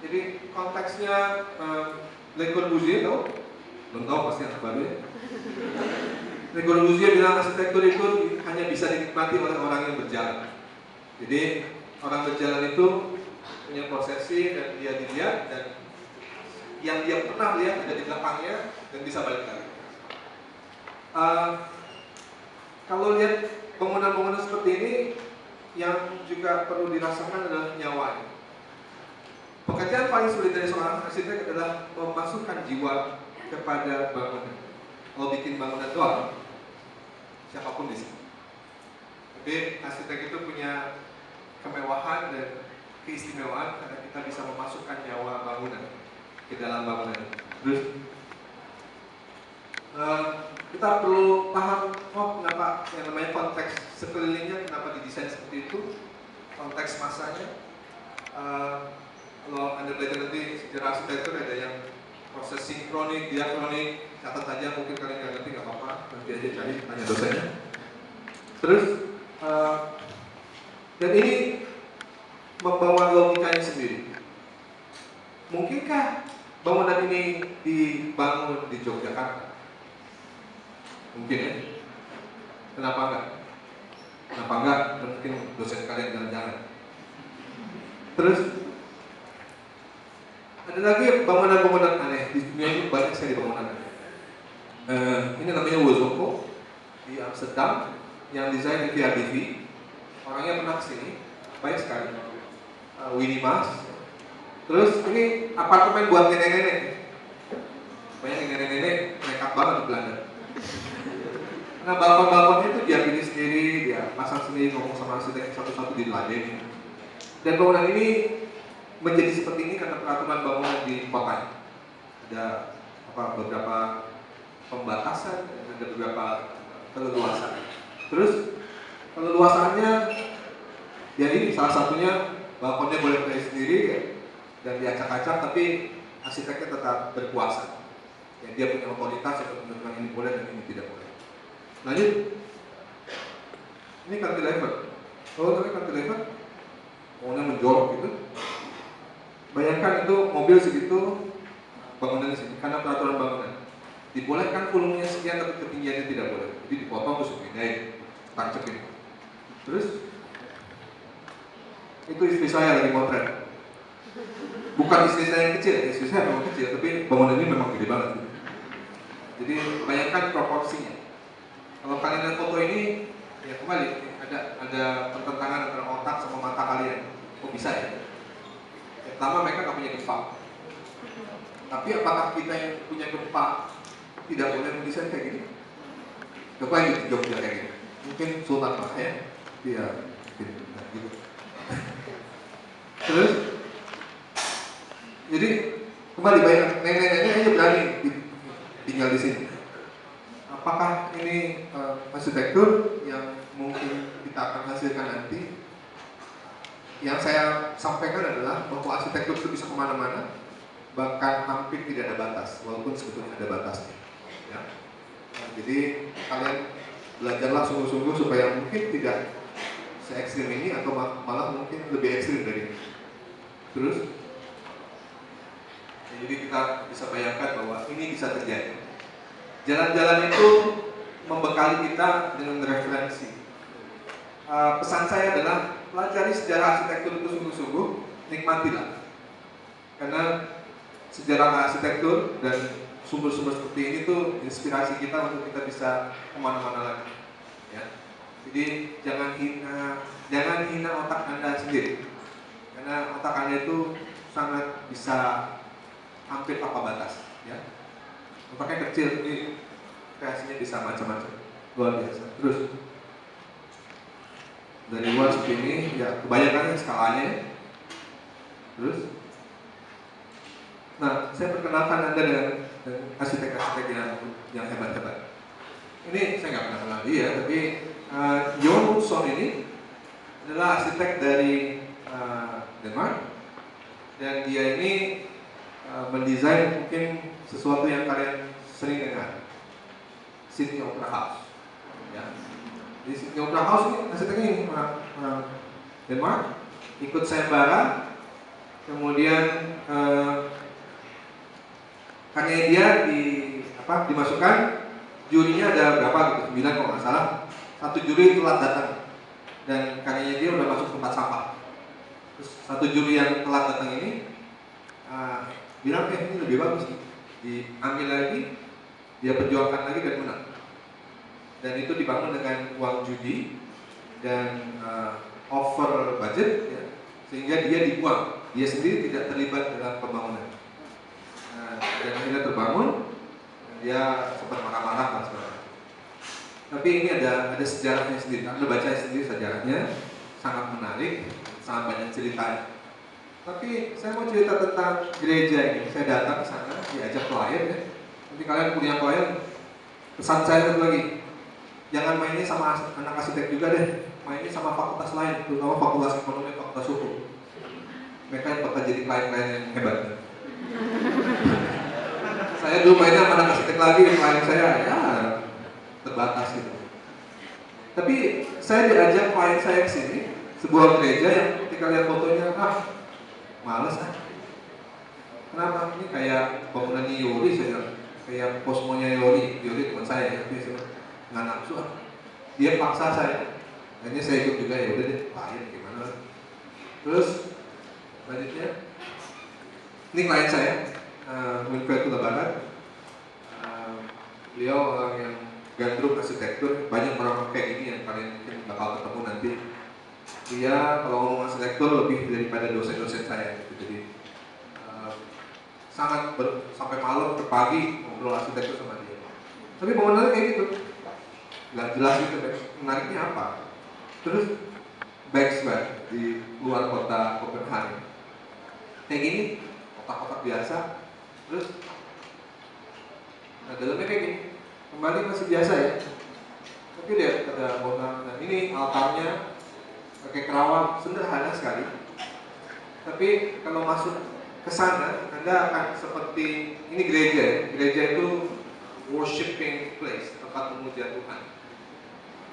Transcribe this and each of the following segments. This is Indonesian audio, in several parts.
Jadi konteksnya Le Corbusier tahu? Belum tahu pasti anak baru ya. Le Corbusier bilang arsitektur itu hanya bisa dinikmati oleh orang yang berjalan. Jadi orang berjalan itu punya prosesi dan dia dilihat, dan yang dia pernah lihat ada di belakangnya dan bisa balik lagi. Kalau lihat bangunan-bangunan seperti ini, yang juga perlu dirasakan adalah nyawanya. Pekerjaan paling sulit dari seorang arsitek adalah memasukkan jiwa kepada bangunan. Kalau bikin bangunan doang, siapapun bisa. Tapi arsitek itu punya kemewahan dan keistimewaan karena kita bisa memasukkan nyawa bangunan ke dalam bangunan. Terus kita perlu paham, kenapa yang namanya konteks sekelilingnya, kenapa didesain seperti itu, konteks masanya. Kalau Anda belajar nanti sejarah arsitektur, ada yang proses sinkronik, diakronik, catat aja, mungkin kalian nggak ngerti, nggak apa-apa, nanti aja cari, tanya dosennya. Terus, dan ini membawa logikanya sendiri. Mungkinkah bangunan ini dibangun di Yogyakarta? Mungkin ya. Kenapa enggak? Kenapa enggak? Mungkin dosen kalian jalan-jalan. Terus ada lagi bangunan-bangunan aneh di dunia ini, banyak sekali bangunan aneh. Ini namanya Wozoko di Amsterdam, yang desain Via Divi. Orangnya pernah kesini, baik sekali. Winnie Mas. Terus ini apartemen buat nenek-nenek. Banyak nenek-nenek nekat banget di Belanda. Nah, balkon-balkonnya itu dia pilih sendiri, dia pasang sendiri, ngomong sama arsitek satu-satu diladeni. Dan bangunan ini menjadi seperti ini karena peraturan bangunan di kota. Ada beberapa pembatasan, ada beberapa keleluasan. Terus keleluasannya, jadi salah satunya balkonnya boleh pilih sendiri dan diacak-acak, tapi arsiteknya tetap berkuasa. Ya, dia punya otoritas untuk menentukan ini boleh dan ini tidak boleh. Lanjut, ini cantilever. Kalau tadi cantilever, bangunan menjorok gitu. Bayangkan itu mobil segitu, bangunan di sini karena peraturan bangunan. Dibolehkan volumenya sekian tapi ketinggiannya tidak boleh. Jadi dipotong terus dipindahin, tancekin. Terus itu istri saya lagi motret. Bukan istri saya yang kecil, istri saya memang kecil, tapi bangunan ini memang gede banget. Jadi bayangkan proporsinya. Kalau kalian lihat foto ini, ya kembali ada pertentangan antara otak sama mata kalian. Kok bisa ya? Pertama, mereka nggak punya gempa. Tapi apakah kita yang punya gempa tidak boleh mendesain kayak gini? Coba yang di Jogja kayak gini. Mungkin Sultan Mahmud ya, gitu. Terus, jadi kembali bayangkan nenek-nenek aja berani tinggal di sini. Apakah ini arsitektur yang mungkin kita akan hasilkan nanti? Yang saya sampaikan adalah bahwa arsitektur itu bisa kemana-mana, bahkan hampir tidak ada batas, walaupun sebetulnya ada batasnya. Ya. Nah, jadi kalian belajarlah sungguh-sungguh supaya mungkin tidak se-ekstrim ini atau malah mungkin lebih ekstrim dari ini. Terus, ya, jadi kita bisa bayangkan bahwa ini bisa terjadi. Jalan-jalan itu membekali kita dengan referensi. Pesan saya adalah pelajari sejarah arsitektur itu sungguh-sungguh, nikmatilah. Karena sejarah arsitektur dan sumber-sumber seperti ini tuh inspirasi kita untuk kita bisa kemana-mana lagi. Ya. Jadi jangan hina otak Anda sendiri. Karena otak Anda itu sangat bisa hampir tanpa batas. Ya. Otaknya kecil, ini kreasinya bisa macam-macam, luar biasa. Terus dari luar seperti ini, ya kebanyakan skalanya. Terus, nah saya perkenalkan Anda dengan arsitek-arsitek yang hebat-hebat. Ini saya nggak pernah kenal dia, tapi Jon Utzon ini adalah arsitek dari Denmark, dan dia ini mendesain mungkin sesuatu yang kalian sering dengar, Sydney Opera House. Ya. Di Sydney Opera House ini arsiteknya ini orang Denmark, ikut sayembara Kemudian karya dia dimasukkan, jurinya ada berapa gitu, 9 kalau nggak salah. Satu juri telat datang dan karyanya dia udah masuk tempat sampah. Terus satu juri yang telat datang ini bilang ini lebih bagus nih, diambil lagi, dia perjuangkan lagi dan menang. Dan itu dibangun dengan uang judi dan over budget ya, sehingga dia dibuang, dia sendiri tidak terlibat dalam pembangunan. Dan akhirnya terbangun, dia sempat marah-marah dan sebagainya. Tapi ini ada sejarahnya sendiri. Anda baca sendiri sejarahnya, sangat menarik, sangat banyak ceritanya. Tapi saya mau cerita tentang gereja ini. Saya datang ke sana, diajak klien ya. Nanti kalian punya klien, pesan saya satu lagi, jangan mainnya sama anak arsitek juga deh, mainnya sama fakultas lain, terutama fakultas ekonomi, fakultas hukum. Mereka yang bakal jadi klien-klien yang hebat. Saya dulu mainnya sama anak arsitek lagi, klien saya ya terbatas gitu. Tapi saya diajak klien saya ke sini, sebuah gereja yang ketika lihat fotonya, males ah. Kenapa? Ini kayak bangunannya Yori, saya kayak posmonya Yori teman saya ya, dia nggak nafsu ah. Dia paksa saya, akhirnya saya ikut juga, ya udah deh, klien gimana. Terus lanjutnya, ini klien saya, Wilfred Barat. Beliau orang yang gandrung arsitektur, banyak orang kayak gini yang kalian mungkin bakal ketemu nanti. Dia kalau ngomong arsitektur lebih daripada dosen-dosen saya gitu. Jadi sampai malam ke pagi ngobrol arsitektur sama dia. Tapi bangunannya kayak gitu, nggak jelas gitu. Menariknya apa? Terus Bergsberg di luar kota Copenhagen, kayak gini, kotak-kotak biasa. Terus dalamnya kayak gini, kembali masih biasa ya. Tapi lihat ada bangunan. Nah ini altarnya pakai kerawang, sederhana sekali. Tapi kalau masuk ke sana, Anda akan seperti ini gereja ya. Gereja itu worshiping place, tempat memuja Tuhan.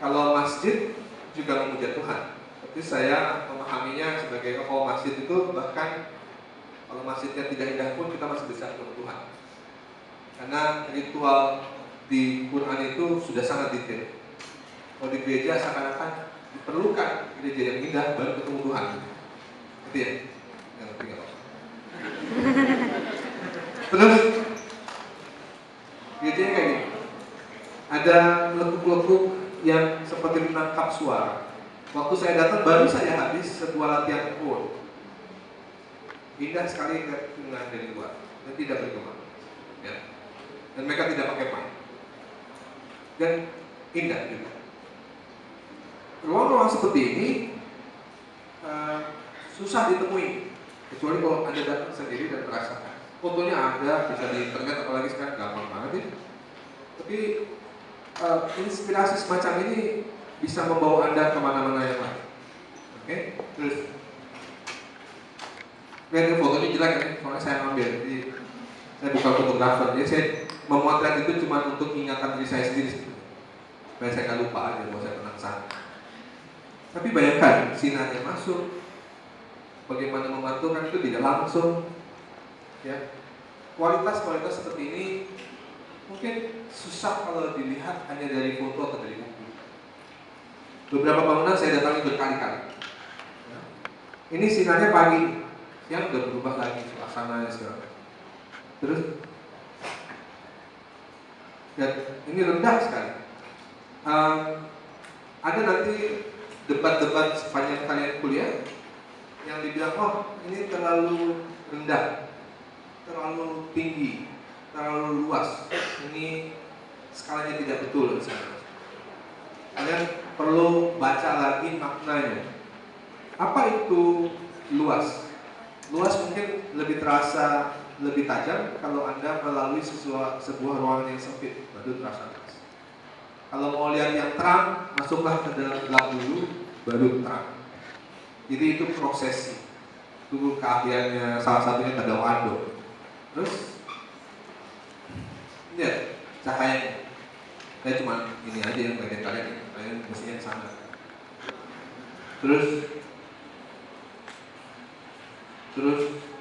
Kalau masjid juga memuja Tuhan. Tapi saya memahaminya sebagai kalau masjid itu bahkan kalau masjidnya tidak indah pun kita masih bisa ketemu Tuhan. Karena ritual di Quran itu sudah sangat detail. Kalau di gereja seakan-akan diperlukan gereja yang indah baru ketemu Tuhan. Gitu ya? Yang ngerti nggak apa-apa. Terus gerejanya kayak gini. Ada lekuk-lekuk yang seperti menangkap suara. Waktu saya datang baru saya habis sebuah latihan chord. Indah sekali dengan dari luar dan tidak bergema. Ya. Dan mereka tidak pakai mic. Dan indah juga. Ruang-ruang seperti ini susah ditemui, kecuali kalau Anda datang sendiri dan merasakan. Fotonya ada, bisa di internet, apalagi sekarang gampang banget ya. Tapi inspirasi semacam ini bisa membawa Anda kemana-mana yang lain. Oke? Terus lihat fotonya jelek kan, soalnya saya ambil. Jadi saya bukan fotografer, jadi saya memotret itu cuma untuk mengingatkan diri saya sendiri. Supaya saya nggak lupa aja bahwa saya pernah kesana. Tapi bayangkan, sinarnya masuk, bagaimana memantulkan itu tidak langsung. Ya, kualitas seperti ini mungkin susah kalau dilihat hanya dari foto atau dari buku. Beberapa bangunan saya datangi berkali-kali. Ya. Ini sinarnya pagi, siang udah berubah lagi suasananya sekarang. Terus, dan ini rendah sekali. Ada nanti debat-debat sepanjang kalian kuliah yang dibilang, oh ini terlalu rendah, terlalu tinggi, terlalu luas, ini skalanya tidak betul. Kalian perlu baca lagi maknanya. Apa itu luas? Luas mungkin lebih terasa lebih tajam kalau Anda melalui sebuah ruangan yang sempit, baru terasa luas. Kalau mau lihat yang terang, masuklah ke dalam gelap dulu, baru terang. Jadi itu prosesi. Itu keahliannya salah satunya Tadao Ando. Terus, lihat cahayanya. Saya cuma ini aja yang bagian kalian mestinya sama. Terus, Terus